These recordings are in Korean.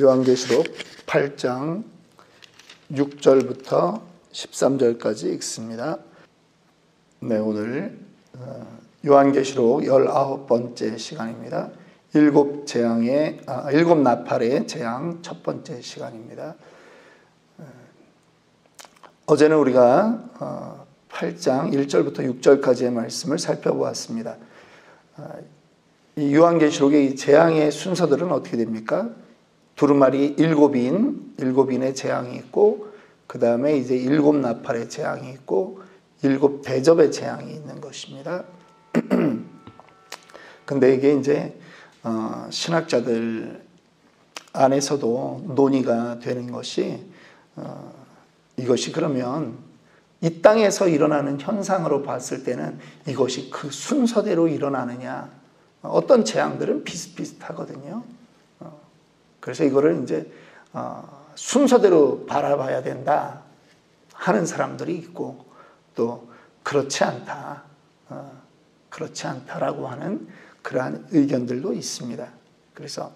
요한계시록 8장 6절부터 13절까지 읽습니다. 네, 오늘 요한계시록 19번째 시간입니다. 일곱 나팔의 재앙 첫 번째 시간입니다. 어제는 우리가 8장 1절부터 6절까지의 말씀을 살펴보았습니다. 이 요한계시록의 재앙의 순서들은 어떻게 됩니까? 두루마리 일곱인의 재앙이 있고, 그 다음에 이제 일곱 나팔의 재앙이 있고, 일곱 대접의 재앙이 있는 것입니다. 근데 이게 이제 신학자들 안에서도 논의가 되는 것이 이것이 그러면 이 땅에서 일어나는 현상으로 봤을 때는 이것이 그 순서대로 일어나느냐. 어떤 재앙들은 비슷비슷하거든요. 그래서 이거를 이제 순서대로 바라봐야 된다 하는 사람들이 있고, 또 그렇지 않다라고 하는 그러한 의견들도 있습니다. 그래서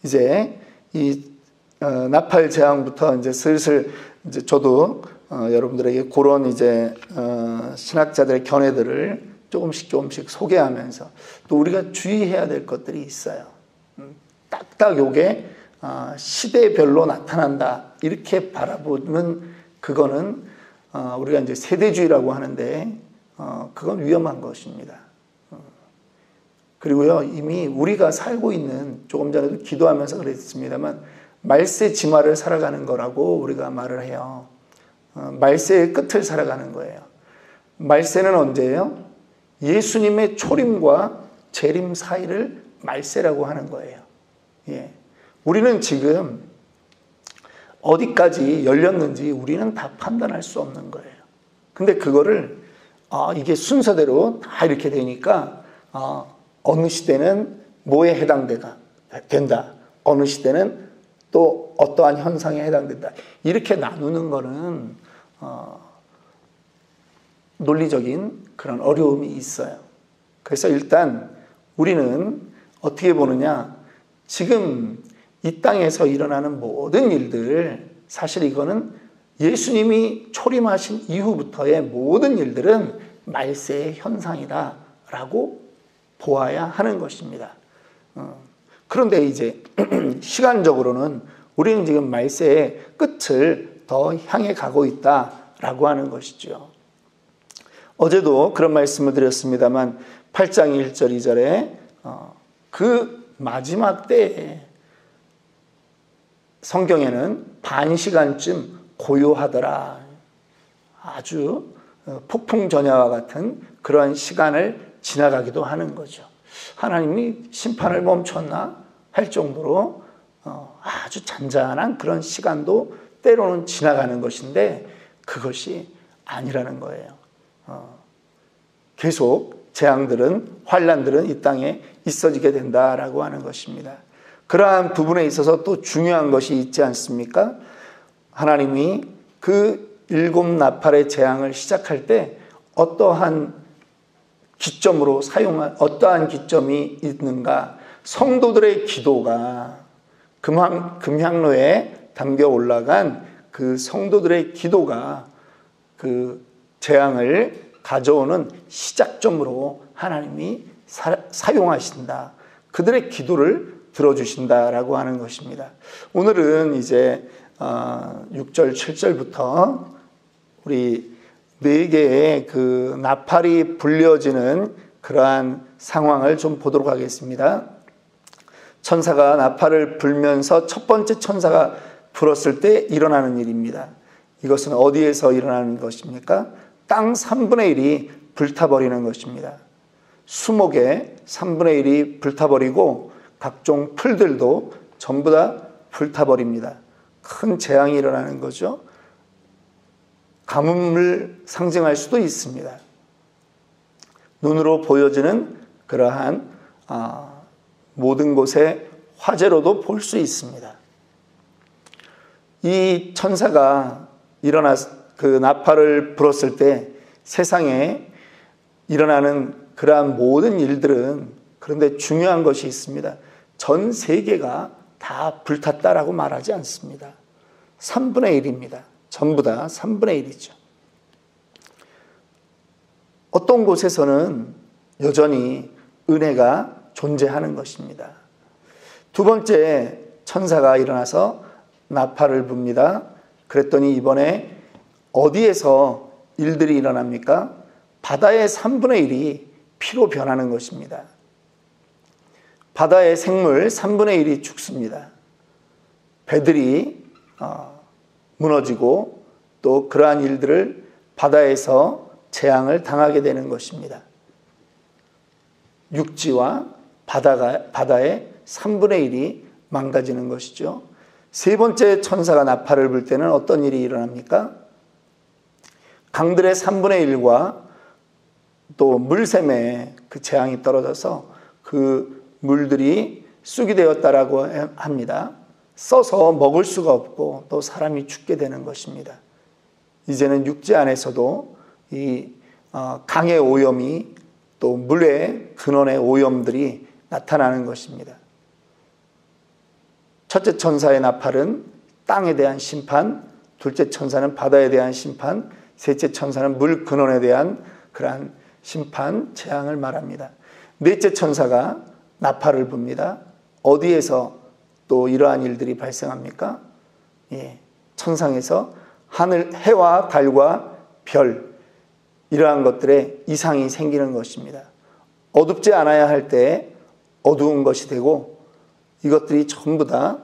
이제 이 나팔 재앙부터 이제 슬슬 이제 저도 여러분들에게 그런 이제 신학자들의 견해들을 조금씩 소개하면서 또 우리가 주의해야 될 것들이 있어요. 딱딱 요게 시대별로 나타난다 이렇게 바라보는 그거는 우리가 이제 세대주의라고 하는데 그건 위험한 것입니다. 그리고요, 이미 우리가 살고 있는, 조금 전에도 기도하면서 그랬습니다만, 말세 지마를 살아가는 거라고 우리가 말을 해요. 말세의 끝을 살아가는 거예요. 말세는 언제예요? 예수님의 초림과 재림 사이를 말세라고 하는 거예요. 예. 우리는 지금 어디까지 열렸는지 우리는 다 판단할 수 없는 거예요. 근데 그거를 이게 순서대로 다 이렇게 되니까 어느 시대는 뭐에 해당된다. 어느 시대는 또 어떠한 현상에 해당된다. 이렇게 나누는 거는 논리적인 그런 어려움이 있어요. 그래서 일단 우리는 어떻게 보느냐, 지금 이 땅에서 일어나는 모든 일들, 사실 이거는 예수님이 초림하신 이후부터의 모든 일들은 말세의 현상이다라고 보아야 하는 것입니다. 그런데 이제 시간적으로는 우리는 지금 말세의 끝을 더 향해 가고 있다라고 하는 것이죠. 어제도 그런 말씀을 드렸습니다만 8장 1절 2절에 그 마지막 때에 성경에는 반 시간쯤 고요하더라. 아주 폭풍 전야와 같은 그러한 시간을 지나가기도 하는 거죠. 하나님이 심판을 멈췄나 할 정도로 아주 잔잔한 그런 시간도 때로는 지나가는 것인데 그것이 아니라는 거예요. 계속 재앙들은, 환난들은 이 땅에 있어지게 된다라고 하는 것입니다. 그러한 부분에 있어서 또 중요한 것이 있지 않습니까? 하나님이 그 일곱 나팔의 재앙을 시작할 때 어떠한 기점이 있는가? 성도들의 기도가 금향로에 담겨 올라간 그 성도들의 기도가 그 재앙을 가져오는 시작점으로 하나님이 사용하신다. 그들의 기도를 들어주신다라고 하는 것입니다. 오늘은 이제 6절, 7절부터 우리 네 개의 그 나팔이 불려지는 그러한 상황을 좀 보도록 하겠습니다. 천사가 나팔을 불면서 첫 번째 천사가 불었을 때 일어나는 일입니다. 이것은 어디에서 일어나는 것입니까? 땅 3분의 1이 불타버리는 것입니다. 수목의 3분의 1이 불타버리고 각종 풀들도 전부 다 불타버립니다. 큰 재앙이 일어나는 거죠. 가뭄을 상징할 수도 있습니다. 눈으로 보여지는 그러한 모든 곳의 화재로도 볼 수 있습니다. 이 천사가 그 나팔을 불었을 때 세상에 일어나는 그러한 모든 일들은, 그런데 중요한 것이 있습니다. 전 세계가 다 불탔다라고 말하지 않습니다. 3분의 1입니다. 전부 다 3분의 1이죠. 어떤 곳에서는 여전히 은혜가 존재하는 것입니다. 두 번째, 천사가 일어나서 나팔을 붑니다. 그랬더니 이번에 어디에서 일들이 일어납니까? 바다의 3분의 1이 피로 변하는 것입니다. 바다의 생물 3분의 1이 죽습니다. 배들이 무너지고 또 그러한 일들을 바다에서 재앙을 당하게 되는 것입니다. 육지와 바다의 3분의 1이 망가지는 것이죠. 세 번째 천사가 나팔을 불 때는 어떤 일이 일어납니까? 강들의 3분의 1과 또 물샘에 그 재앙이 떨어져서 그 물들이 쑥이 되었다라고 합니다. 써서 먹을 수가 없고 또 사람이 죽게 되는 것입니다. 이제는 육지 안에서도 이 강의 오염이 또 물의 근원의 오염들이 나타나는 것입니다. 첫째 천사의 나팔은 땅에 대한 심판, 둘째 천사는 바다에 대한 심판, 셋째 천사는 물 근원에 대한 그러한 심판, 재앙을 말합니다. 넷째 천사가 나팔을 붑니다. 어디에서 또 이러한 일들이 발생합니까? 천상에서 하늘, 해와 달과 별, 이러한 것들에 이상이 생기는 것입니다. 어둡지 않아야 할 때 어두운 것이 되고 이것들이 전부 다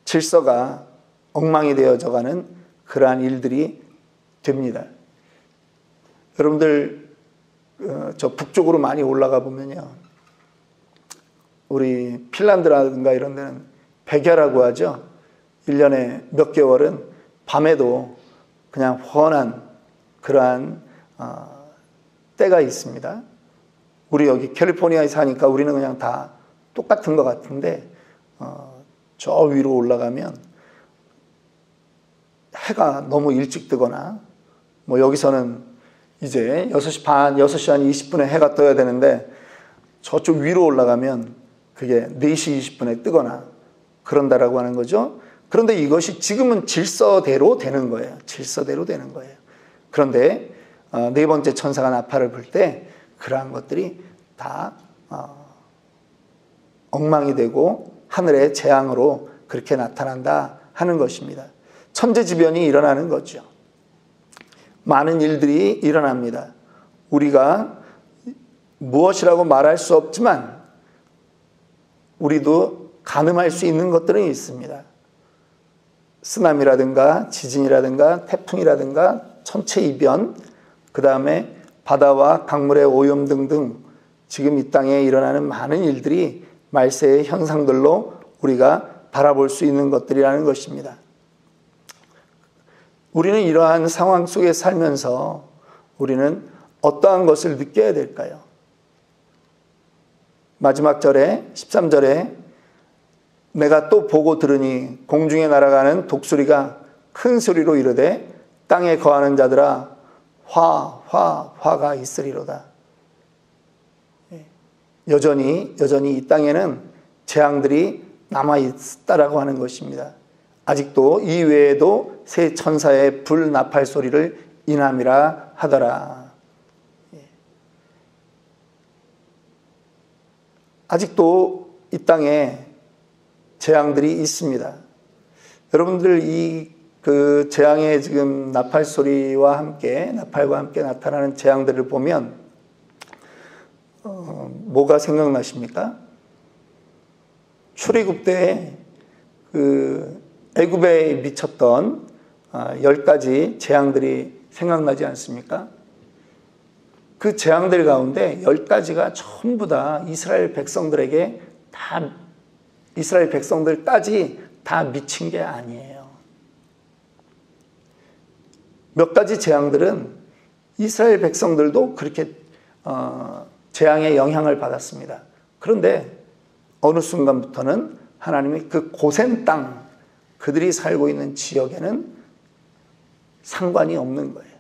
질서가 엉망이 되어져가는 그러한 일들이 됩니다. 여러분들 저 북쪽으로 많이 올라가 보면요, 우리 핀란드라든가 이런 데는 백야라고 하죠. 1년에 몇 개월은 밤에도 그냥 훤한 그러한 때가 있습니다. 우리 여기 캘리포니아에 사니까 우리는 그냥 다 똑같은 것 같은데 저 위로 올라가면 해가 너무 일찍 뜨거나 뭐 여기서는 이제 6시 반, 6시 한 20분에 해가 떠야 되는데 저쪽 위로 올라가면 그게 4시 20분에 뜨거나 그런다라고 하는 거죠. 그런데 이것이 지금은 질서대로 되는 거예요. 질서대로 되는 거예요. 그런데 네 번째 천사가 나팔을 불 때 그러한 것들이 다 엉망이 되고 하늘의 재앙으로 그렇게 나타난다 하는 것입니다. 천재지변이 일어나는 거죠. 많은 일들이 일어납니다. 우리가 무엇이라고 말할 수 없지만 우리도 가늠할 수 있는 것들은 있습니다. 쓰나미라든가 지진이라든가 태풍이라든가 천체이변, 그 다음에 바다와 강물의 오염 등등 지금 이 땅에 일어나는 많은 일들이 말세의 현상들로 우리가 바라볼 수 있는 것들이라는 것입니다. 우리는 이러한 상황 속에 살면서 우리는 어떠한 것을 느껴야 될까요? 마지막 절에 13절에 내가 또 보고 들으니 공중에 날아가는 독수리가 큰 소리로 이르되 땅에 거하는 자들아 화가 있으리로다. 여전히 이 땅에는 재앙들이 남아있다라고 하는 것입니다. 아직도 이 외에도 새 천사의 불 나팔 소리를 인함이라 하더라. 아직도 이 땅에 재앙들이 있습니다. 여러분들 그 재앙의 지금 나팔 소리와 함께, 나팔과 함께 나타나는 재앙들을 보면 뭐가 생각나십니까? 출애굽 때 그 애굽에 미쳤던 10가지 재앙들이 생각나지 않습니까? 그 재앙들 가운데 10가지가 전부 다 이스라엘 백성들까지 다 미친 게 아니에요. 몇 가지 재앙들은 이스라엘 백성들도 그렇게 재앙의 영향을 받았습니다. 그런데 어느 순간부터는 하나님이 그 고센 땅, 그들이 살고 있는 지역에는 상관이 없는 거예요.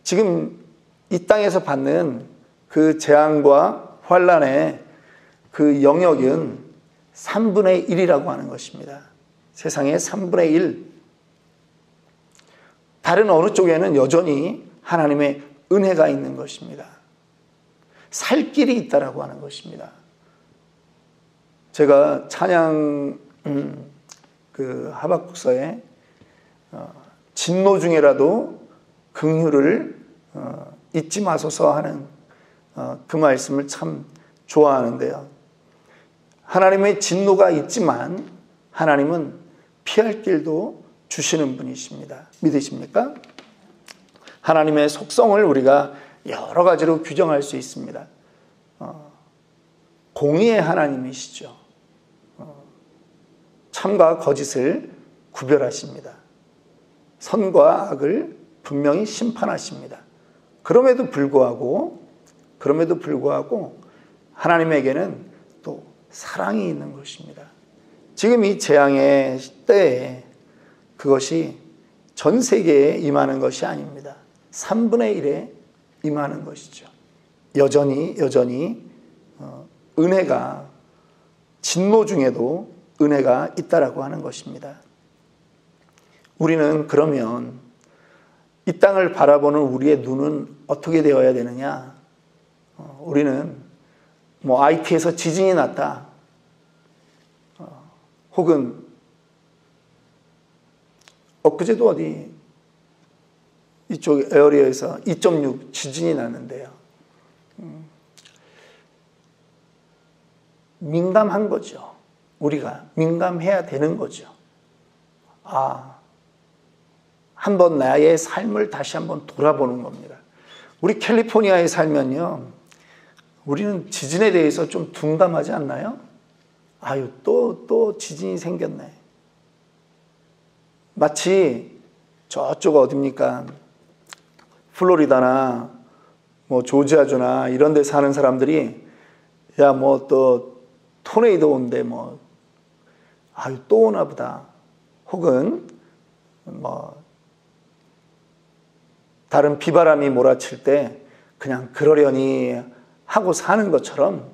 지금 이 땅에서 받는 그 재앙과 환난에 그 영역은 3분의 1이라고 하는 것입니다. 세상의 3분의 1. 다른 어느 쪽에는 여전히 하나님의 은혜가 있는 것입니다. 살 길이 있다라고 하는 것입니다. 제가 찬양 그 하박국서에 진노 중에라도 긍휼을 잊지 마소서 하는 그 말씀을 참 좋아하는데요. 하나님의 진노가 있지만 하나님은 피할 길도 주시는 분이십니다. 믿으십니까? 하나님의 속성을 우리가 여러 가지로 규정할 수 있습니다. 공의의 하나님이시죠. 참과 거짓을 구별하십니다. 선과 악을 분명히 심판하십니다. 그럼에도 불구하고 하나님에게는 또 사랑이 있는 것입니다. 지금 이 재앙의 때에 그것이 전 세계에 임하는 것이 아닙니다. 3분의 1에 임하는 것이죠. 여전히 은혜가, 진노 중에도 은혜가 있다라고 하는 것입니다. 우리는 그러면 이 땅을 바라보는 우리의 눈은 어떻게 되어야 되느냐? 우리는 IT에서 지진이 났다. 혹은 엊그제도 어디 이쪽 에어리어에서 2.6 지진이 났는데요. 민감한 거죠. 우리가 민감해야 되는 거죠. 한번 나의 삶을 다시 한번 돌아보는 겁니다. 우리 캘리포니아에 살면요, 우리는 지진에 대해서 좀 둔감하지 않나요? 또 지진이 생겼네. 마치 저쪽 어딥니까? 플로리다나 조지아주나 이런 데 사는 사람들이 또 토네이도 온대 또 오나 보다. 혹은 다른 비바람이 몰아칠 때 그냥 그러려니 하고 사는 것처럼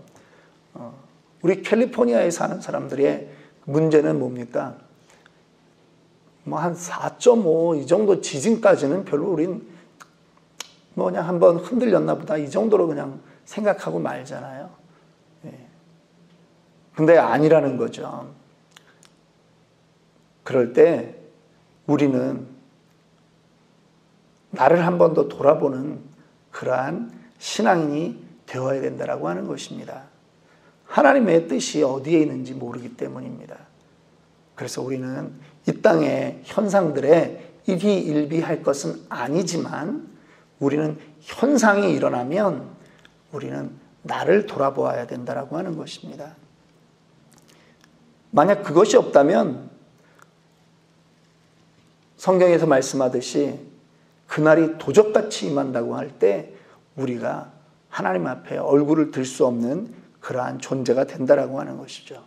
우리 캘리포니아에 사는 사람들의 문제는 뭡니까? 한 4.5 이 정도 지진까지는 별로 우린 그냥 한번 흔들렸나 보다 이 정도로 그냥 생각하고 말잖아요. 근데 아니라는 거죠. 그럴 때 우리는 나를 한 번 더 돌아보는 그러한 신앙인이 되어야 된다라고 하는 것입니다. 하나님의 뜻이 어디에 있는지 모르기 때문입니다. 그래서 우리는 이 땅의 현상들에 일희일비할 것은 아니지만 우리는 현상이 일어나면 우리는 나를 돌아보아야 된다라고 하는 것입니다. 만약 그것이 없다면 성경에서 말씀하듯이 그날이 도적같이 임한다고 할 때 우리가 하나님 앞에 얼굴을 들 수 없는 그러한 존재가 된다라고 하는 것이죠.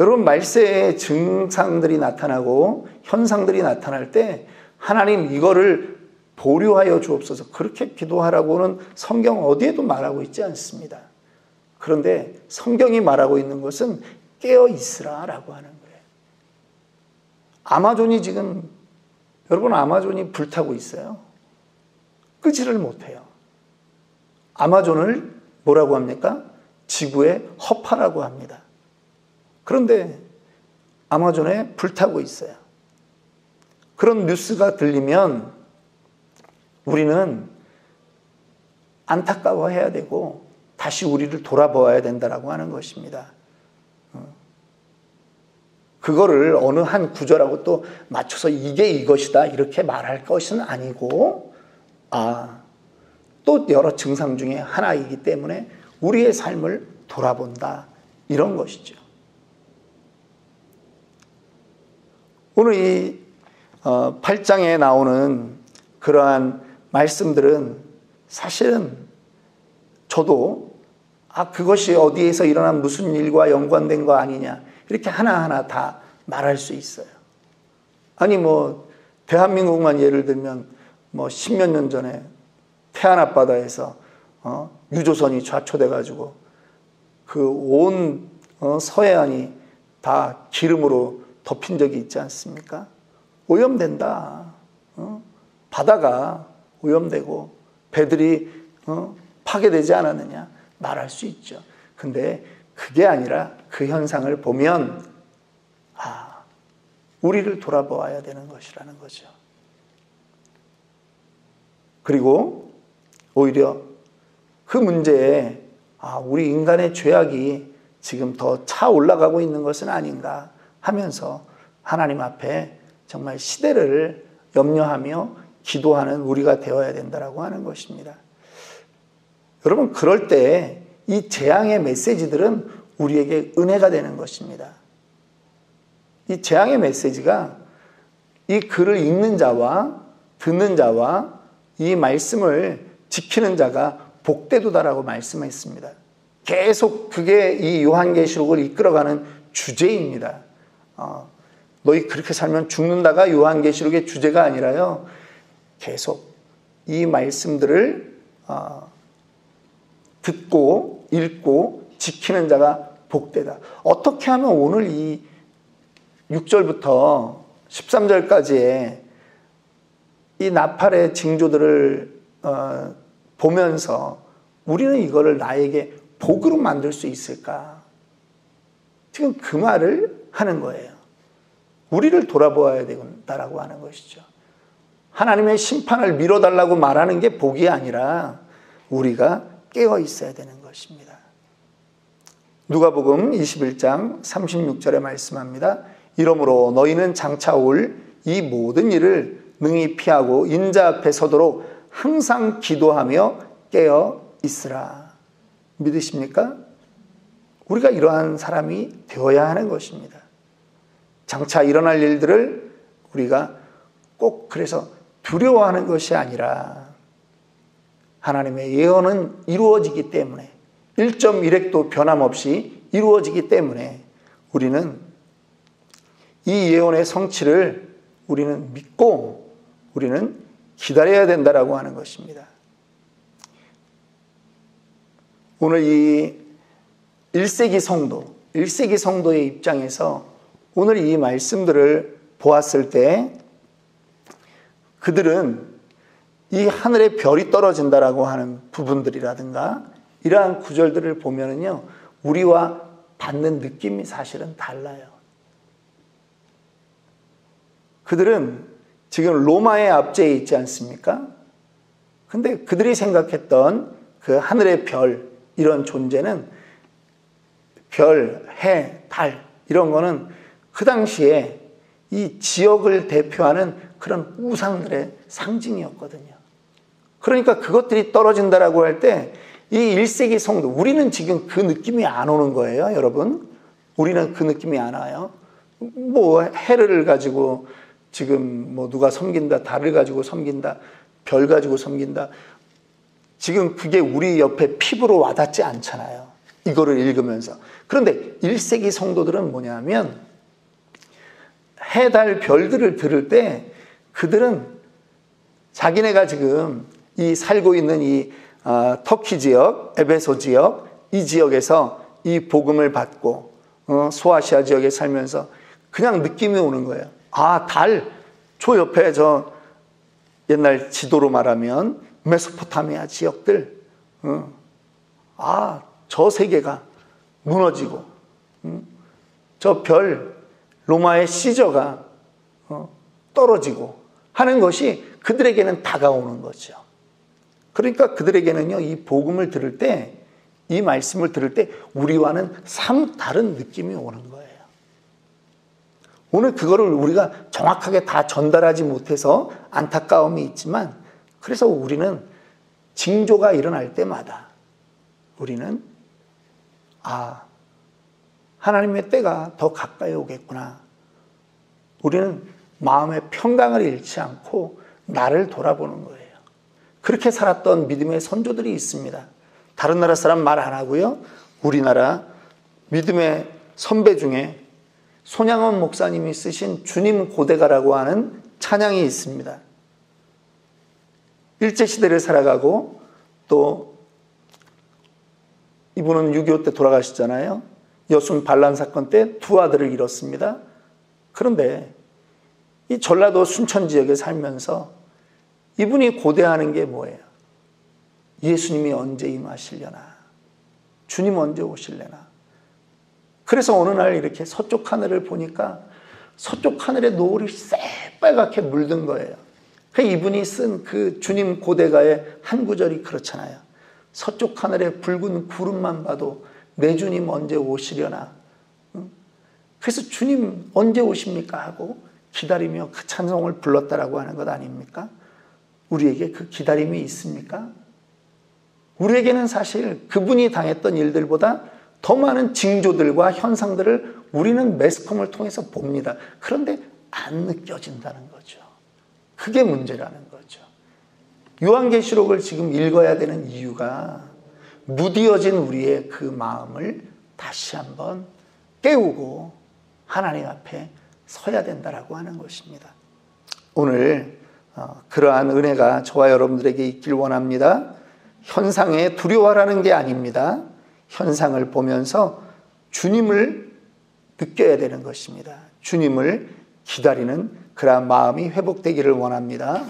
여러분, 말세의 증상들이 나타나고 현상들이 나타날 때 하나님 이거를 보류하여 주옵소서 그렇게 기도하라고는 성경 어디에도 말하고 있지 않습니다. 그런데 성경이 말하고 있는 것은 깨어 있으라라고 하는 거예요. 아마존이 지금 여러분 아마존이 불타고 있어요. 끄지를 못해요. 아마존을 뭐라고 합니까? 지구의 허파라고 합니다. 그런데 아마존에 불타고 있어요. 그런 뉴스가 들리면 우리는 안타까워해야 되고 다시 우리를 돌아보아야 된다라고 하는 것입니다. 그거를 어느 한 구절하고 또 맞춰서 이게 이것이다 이렇게 말할 것은 아니고 또 여러 증상 중에 하나이기 때문에 우리의 삶을 돌아본다 이런 것이죠. 오늘 이 8장에 나오는 그러한 말씀들은 사실은 저도 그것이 어디에서 일어난 무슨 일과 연관된 거 아니냐 이렇게 하나하나 다 말할 수 있어요. 아니 대한민국만 예를 들면 10몇 년 전에 태안 앞바다에서 유조선이 좌초돼 가지고 그 온 서해안이 다 기름으로 덮인 적이 있지 않습니까? 오염된다. 바다가 오염되고 배들이 파괴되지 않았느냐? 말할 수 있죠. 근데 그게 아니라 그 현상을 보면 우리를 돌아보아야 되는 것이라는 거죠. 그리고 오히려 그 문제에 우리 인간의 죄악이 지금 더 차 올라가고 있는 것은 아닌가 하면서 하나님 앞에 정말 시대를 염려하며 기도하는 우리가 되어야 된다라고 하는 것입니다. 여러분, 그럴 때 이 재앙의 메시지들은 우리에게 은혜가 되는 것입니다. 이 재앙의 메시지가 이 글을 읽는 자와 듣는 자와 이 말씀을 지키는 자가 복되도다라고 말씀했습니다. 계속 그게 이 요한계시록을 이끌어가는 주제입니다. 너희 그렇게 살면 죽는다가 요한계시록의 주제가 아니라요, 계속 이 말씀들을 듣고 읽고 지키는 자가 복되다. 어떻게 하면 오늘 이 6절부터 13절까지의 이 나팔의 징조들을 보면서 우리는 이거를 나에게 복으로 만들 수 있을까? 지금 그 말을 하는 거예요. 우리를 돌아보아야 된다라고 하는 것이죠. 하나님의 심판을 미뤄달라고 말하는 게 복이 아니라 우리가 깨어 있어야 되는 것입니다. 누가복음 21장 36절에 말씀합니다. 이러므로 너희는 장차 올 이 모든 일을 능히 피하고 인자 앞에 서도록 항상 기도하며 깨어 있으라. 믿으십니까? 우리가 이러한 사람이 되어야 하는 것입니다. 장차 일어날 일들을 우리가 꼭 그래서 두려워하는 것이 아니라 하나님의 예언은 이루어지기 때문에 1.1획도 변함없이 이루어지기 때문에 우리는 이 예언의 성취를 우리는 믿고 우리는 기다려야 된다라고 하는 것입니다. 오늘 이 1세기 성도, 1세기 성도의 입장에서 오늘 이 말씀들을 보았을 때 그들은 이 하늘에 별이 떨어진다라고 하는 부분들이라든가 이러한 구절들을 보면은요, 우리와 받는 느낌이 사실은 달라요. 그들은 지금 로마의 압제에 있지 않습니까? 근데 그들이 생각했던 그 하늘의 별, 이런 존재는 별, 해, 달 이런 거는 그 당시에 이 지역을 대표하는 그런 우상들의 상징이었거든요. 그러니까 그것들이 떨어진다라고 할 때 이 1세기 성도, 우리는 지금 그 느낌이 안 오는 거예요, 여러분. 우리는 그 느낌이 안 와요. 뭐 해를 가지고 지금 뭐 누가 섬긴다, 달을 가지고 섬긴다, 별 가지고 섬긴다. 지금 그게 우리 옆에 피부로 와닿지 않잖아요, 이거를 읽으면서. 그런데 1세기 성도들은 뭐냐면 해, 달, 별들을 들을 때 그들은 자기네가 지금 이 살고 있는 이 터키 지역, 에베소 지역, 이 지역에서 이 복음을 받고 소아시아 지역에 살면서 그냥 느낌이 오는 거예요. 달, 저 옆에 저 옛날 지도로 말하면 메소포타미아 지역들, 저 세계가 무너지고, 저 별, 로마의 시저가 떨어지고 하는 것이 그들에게는 다가오는 거죠. 그러니까 그들에게는요, 이 복음을 들을 때, 이 말씀을 들을 때 우리와는 참 다른 느낌이 오는 거예요. 오늘 그거를 우리가 정확하게 다 전달하지 못해서 안타까움이 있지만, 그래서 우리는 징조가 일어날 때마다 우리는 하나님의 때가 더 가까이 오겠구나. 우리는 마음의 평강을 잃지 않고 나를 돌아보는 거예요. 그렇게 살았던 믿음의 선조들이 있습니다. 다른 나라 사람 말 안 하고요, 우리나라 믿음의 선배 중에 손양원 목사님이 쓰신 주님 고대가라고 하는 찬양이 있습니다. 일제시대를 살아가고 또 이분은 6.25 때 돌아가셨잖아요. 여순 반란 사건 때 두 아들을 잃었습니다. 그런데 이 전라도 순천 지역에 살면서 이분이 고대하는 게 뭐예요? 예수님이 언제 임하시려나? 주님 언제 오실려나? 그래서 어느 날 이렇게 서쪽 하늘을 보니까 서쪽 하늘에 노을이 새빨갛게 물든 거예요. 이분이 쓴 그 주님 고대가의 한 구절이 그렇잖아요. 서쪽 하늘에 붉은 구름만 봐도 내 주님 언제 오시려나? 그래서 주님 언제 오십니까? 하고 기다리며 그 찬송을 불렀다라고 하는 것 아닙니까? 우리에게 그 기다림이 있습니까? 우리에게는 사실 그분이 당했던 일들보다 더 많은 징조들과 현상들을 우리는 매스컴을 통해서 봅니다. 그런데 안 느껴진다는 거죠. 그게 문제라는 거죠. 요한계시록을 지금 읽어야 되는 이유가 무디어진 우리의 그 마음을 다시 한번 깨우고 하나님 앞에 서야 된다라고 하는 것입니다. 오늘 그러한 은혜가 저와 여러분들에게 있길 원합니다. 현상에 두려워하라는 게 아닙니다. 현상을 보면서 주님을 느껴야 되는 것입니다. 주님을 기다리는 그러한 마음이 회복되기를 원합니다.